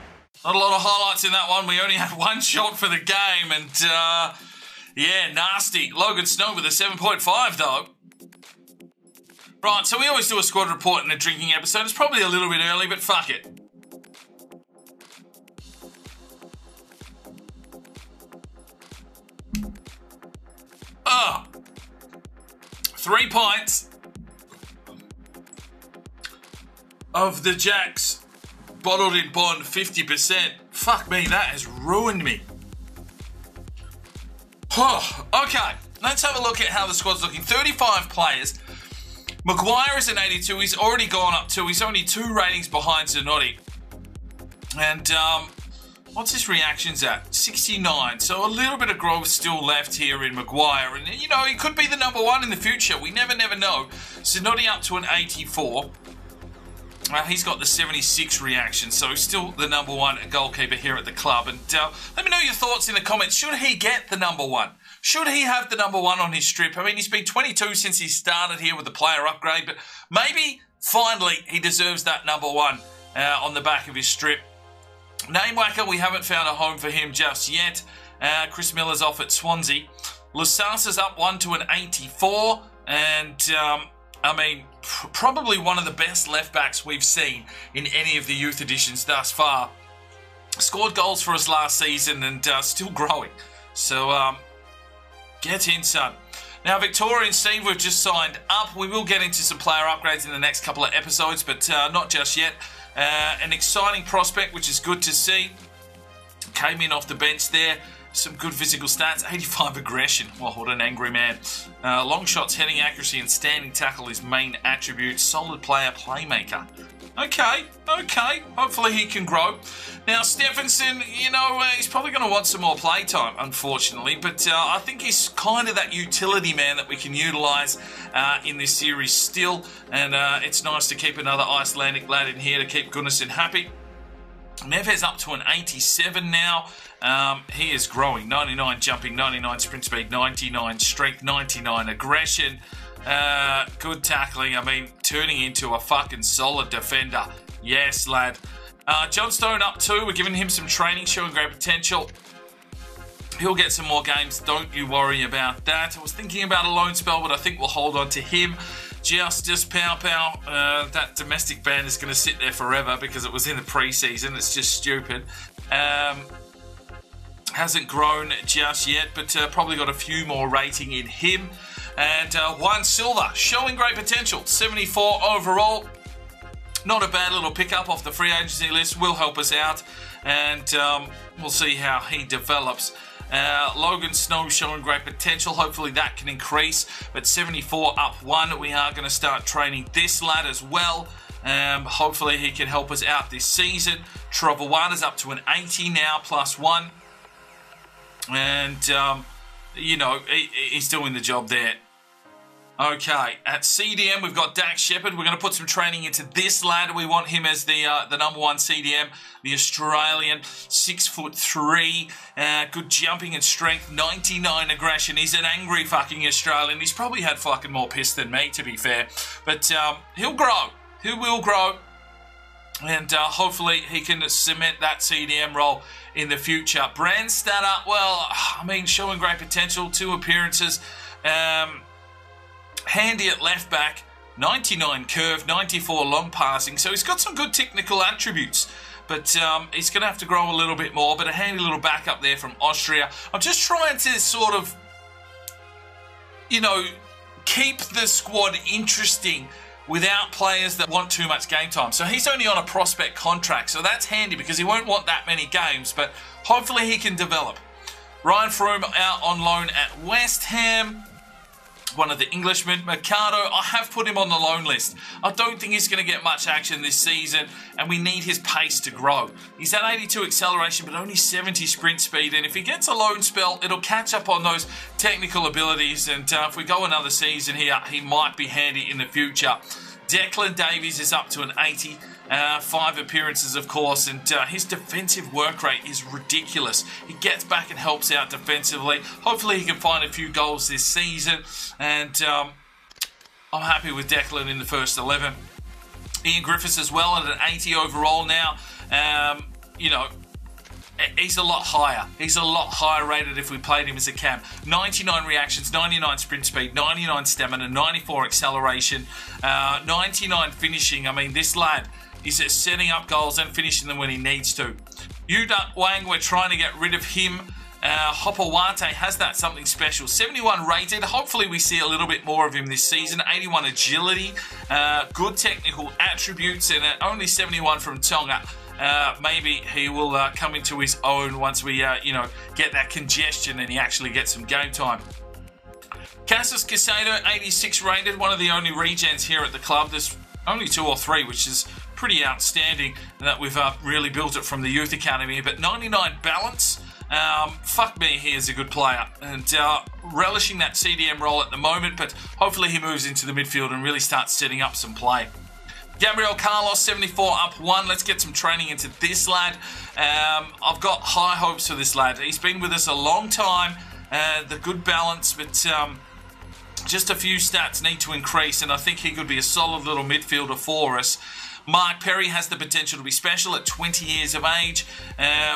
Not a lot of highlights in that one. We only had one shot for the game, and yeah, nasty. Logan Snow with a 7.5 though. Right, so we always do a squad report in a drinking episode. It's probably a little bit early, but fuck it. Oh, 3 pints of the Jacks bottled in bond 50%. Fuck me, that has ruined me. Oh, okay, let's have a look at how the squad's looking. 35 players. Maguire is an 82. He's already gone up 2. He's only 2 ratings behind Zanotti. And what's his reactions at? 69. So a little bit of growth still left here in Maguire. And, you know, he could be the number 1 in the future. We never know. Zanotti up to an 84. He's got the 76 reaction, so still the number 1 goalkeeper here at the club. And let me know your thoughts in the comments. Should he get the number 1? Should he have the number 1 on his strip? I mean, he's been 22 since he started here with the player upgrade, but maybe finally he deserves that number 1 on the back of his strip. Name whacker, we haven't found a home for him just yet. Chris Miller's off at Swansea. Lasasa's up 1 to an 84, and I mean, probably one of the best left backs we've seen in any of the youth editions thus far. Scored goals for us last season and still growing. So, get in, son. Now, Victoria and Steve, we've just signed up. We will get into some player upgrades in the next couple of episodes, but not just yet. An exciting prospect, which is good to see. Came in off the bench there. some good physical stats. 85 aggression. Well, what an angry man. Long shots, heading accuracy, and standing tackle his main attributes. Solid player, playmaker. Okay. Hopefully he can grow. Now, Stephenson, he's probably going to want some more play time, unfortunately. But I think he's kind of that utility man that we can utilise in this series still. And it's nice to keep another Icelandic lad in here to keep Gundersen happy. Neves up to an 87 now. He is growing. 99 jumping, 99 sprint speed, 99 strength, 99 aggression. Good tackling. I mean, turning into a fucking solid defender. Yes, lad. John Stone up 2. We're giving him some training, showing great potential. He'll get some more games. Don't you worry about that. I was thinking about a loan spell, but I think we'll hold on to him. Justice Pow. That domestic ban is going to sit there forever because it was in the pre-season. It's just stupid. Hasn't grown just yet, but probably got a few more rating in him. And Juan Silva, showing great potential. 74 overall. Not a bad little pickup off the free agency list. Will help us out. And we'll see how he develops. Logan Snow showing great potential. Hopefully that can increase. But 74 up 1. We are going to start training this lad as well. Hopefully he can help us out this season. Trovawada's up to an 80 now, +1. And, he's doing the job there. Okay, at CDM, we've got Dax Shepherd. We're going to put some training into this lad. We want him as the #1 CDM, the Australian, 6'3", good jumping and strength, 99 aggression. He's an angry fucking Australian. He's probably had fucking more piss than me, to be fair. But he'll grow. He will grow. And hopefully he can cement that CDM role in the future. Brandstatter, well, I mean, showing great potential. 2 appearances. Handy at left back, 99 curve, 94 long passing. So he's got some good technical attributes. But he's going to have to grow a little bit more. But a handy little backup there from Austria. I'm just trying to sort of, keep the squad interesting without players that want too much game time. So he's only on a prospect contract. So that's handy because he won't want that many games. But hopefully he can develop. Ryan Froome out on loan at West Ham. One of the Englishmen. Mercado, I have put him on the loan list. I don't think he's going to get much action this season, and we need his pace to grow. He's at 82 acceleration, but only 70 sprint speed, and if he gets a loan spell, it'll catch up on those technical abilities, and if we go another season here, he might be handy in the future. Declan Davies is up to an 80. 5 appearances, of course, and his defensive work rate is ridiculous. He gets back and helps out defensively. Hopefully he can find a few goals this season, and I'm happy with Declan in the first 11. Ian Griffiths as well at an 80 overall now. He's a lot higher. He's a lot higher rated if we played him as a cam. 99 reactions, 99 sprint speed, 99 stamina, 94 acceleration, 99 finishing. I mean, this lad is setting up goals and finishing them when he needs to. Yudak Wang, we're trying to get rid of him. Hopawate has that something special. 71 rated. Hopefully we see a little bit more of him this season. 81 agility. Good technical attributes. And only 71 from Tonga. Maybe he will come into his own once we, get that congestion and he actually gets some game time. Cassis Casado, 86 rated. One of the only regens here at the club. There's only 2 or 3, which is pretty outstanding that we've really built it from the youth academy. But 99 balance. Fuck me, he is a good player. And relishing that CDM role at the moment, but hopefully he moves into the midfield and really starts setting up some play. Gabriel Carlos, 74 up 1. Let's get some training into this lad. I've got high hopes for this lad. He's been with us a long time. The good balance, but just a few stats need to increase, and I think he could be a solid little midfielder for us. Mark Perry has the potential to be special at 20 years of age.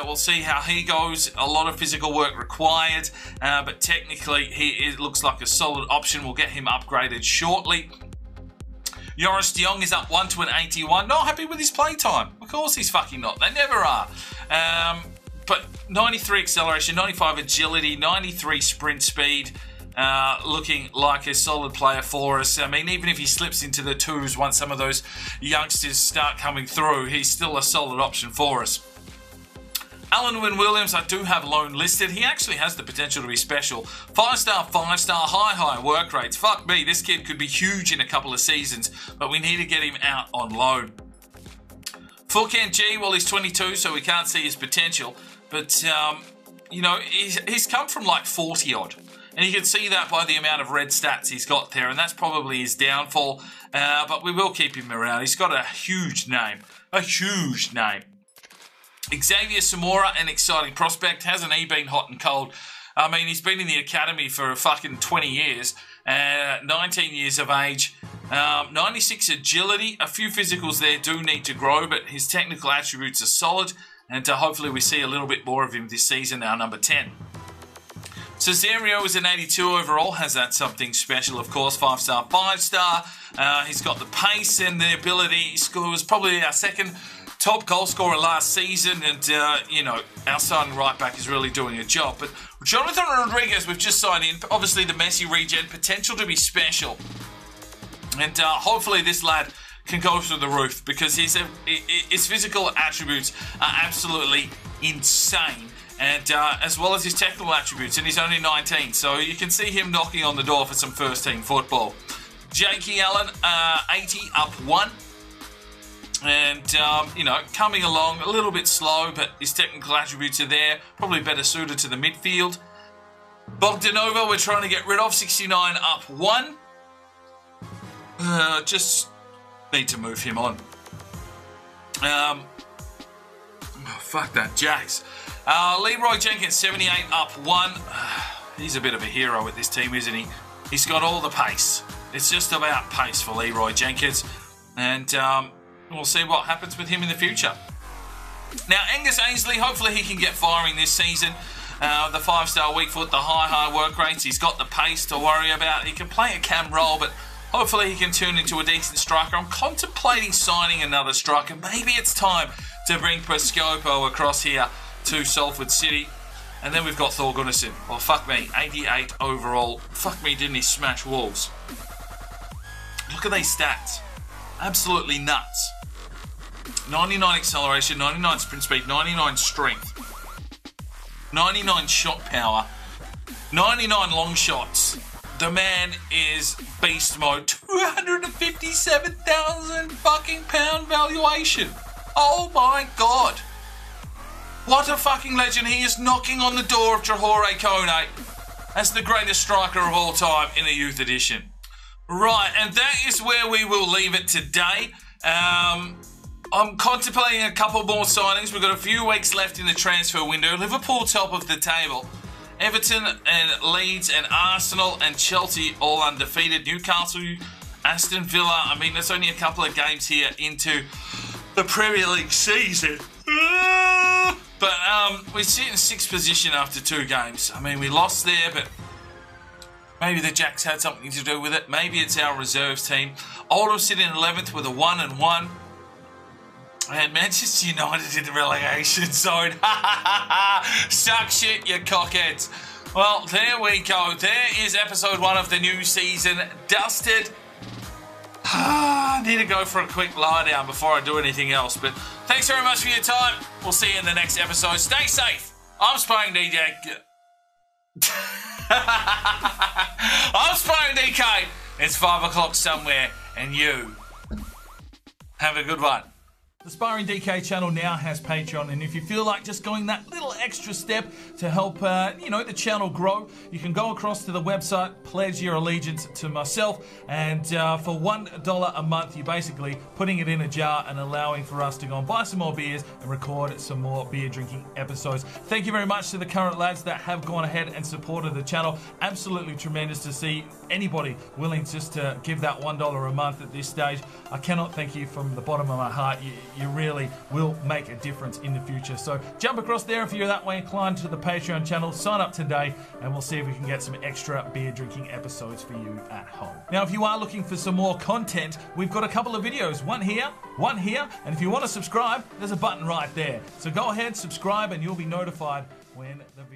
We'll see how he goes. A lot of physical work required, but technically it looks like a solid option. We'll get him upgraded shortly. Joris de Jong is up 1 to an 81. Not happy with his playtime. Of course he's fucking not. They never are. But 93 acceleration, 95 agility, 93 sprint speed. Looking like a solid player for us. I mean, even if he slips into the 2s once some of those youngsters start coming through, he's still a solid option for us. Alan Wynne-Williams, I do have loan listed. He actually has the potential to be special. 5-star, 5-star, high work rates. Fuck me, this kid could be huge in a couple of seasons, but we need to get him out on loan. Furkan G, well, he's 22, so we can't see his potential. But, you know, he's come from like 40-odd. And you can see that by the amount of red stats he's got there, and that's probably his downfall. But we will keep him around. He's got a huge name. A huge name. Xavier Zamora, an exciting prospect. Hasn't he been hot and cold? I mean, he's been in the academy for a fucking 20 years. 19 years of age. 96 agility. A few physicals there do need to grow, but his technical attributes are solid. And hopefully we see a little bit more of him this season, our number 10. Cesario is an 82 overall, has that something special, of course, 5-star, 5-star. He's got the pace and the ability. He was probably our second top goal scorer last season, and, you know, our starting right back is really doing a job. But Jonathan Rodriguez, we've just signed in. Obviously, the Messi regen, potential to be special. And hopefully this lad can go through the roof, because his physical attributes are absolutely insane. And as well as his technical attributes, and he's only 19, so you can see him knocking on the door for some first-team football. Jakey Allen, 80 up 1. And, you know, coming along a little bit slow, but his technical attributes are there. Probably better suited to the midfield. Bogdanova, we're trying to get rid of, 69 up 1. Just need to move him on. Oh, fuck that, Jags. Leroy Jenkins, 78 up 1. He's a bit of a hero with this team, isn't he? He's got all the pace. It's just about pace for Leroy Jenkins. And we'll see what happens with him in the future. Now, Angus Ainsley, hopefully he can get firing this season. The 5-star weak foot, the high work rates. He's got the pace to worry about. He can play a cam role, but hopefully he can turn into a decent striker. I'm contemplating signing another striker. Maybe it's time to bring Prescopo across here to Salford City. And then we've got Thor Gundersen. Well, fuck me, 88 overall. Fuck me, didn't he smash Wolves? Look at these stats. Absolutely nuts. 99 acceleration, 99 sprint speed, 99 strength, 99 shot power, 99 long shots. The man is beast mode. 257,000 fucking pound valuation. Oh my god. What a fucking legend. He is knocking on the door of Traore Kone as the greatest striker of all time in the youth edition. Right, and that is where we will leave it today. I'm contemplating a couple more signings. We've got a few weeks left in the transfer window. Liverpool top of the table. Everton and Leeds and Arsenal and Chelsea all undefeated. Newcastle, Aston Villa. I mean, there's only a couple of games here into the Premier League season. But we sit in 6th position after 2 games. I mean, we lost there, but maybe the Jacks had something to do with it. Maybe it's our reserves team. Oldham sit in 11th with a 1-1. And Manchester United in the relegation zone. Suck shit, you cockheads. Well, there we go. There is episode 1 of the new season. Dusted. I need to go for a quick lie down before I do anything else. But thanks very much for your time. We'll see you in the next episode. Stay safe. I'm Sparring DJ. I'm Sparring DK. It's 5 o'clock somewhere, and you have a good one. The Sparring DK channel now has Patreon, and if you feel like just going that little extra step to help, the channel grow, you can go across to the website, pledge your allegiance to myself, and for $1 a month, you're basically putting it in a jar and allowing for us to go and buy some more beers and record some more beer drinking episodes. Thank you very much to the current lads that have gone ahead and supported the channel. Absolutely tremendous to see anybody willing just to give that $1 a month at this stage. I cannot thank you from the bottom of my heart. You really will make a difference in the future. So jump across there if you're that way inclined to the Patreon channel. Sign up today and we'll see if we can get some extra beer drinking episodes for you at home. Now, if you are looking for some more content, we've got a couple of videos. One here, and if you want to subscribe, there's a button right there. So go ahead, subscribe, and you'll be notified when the video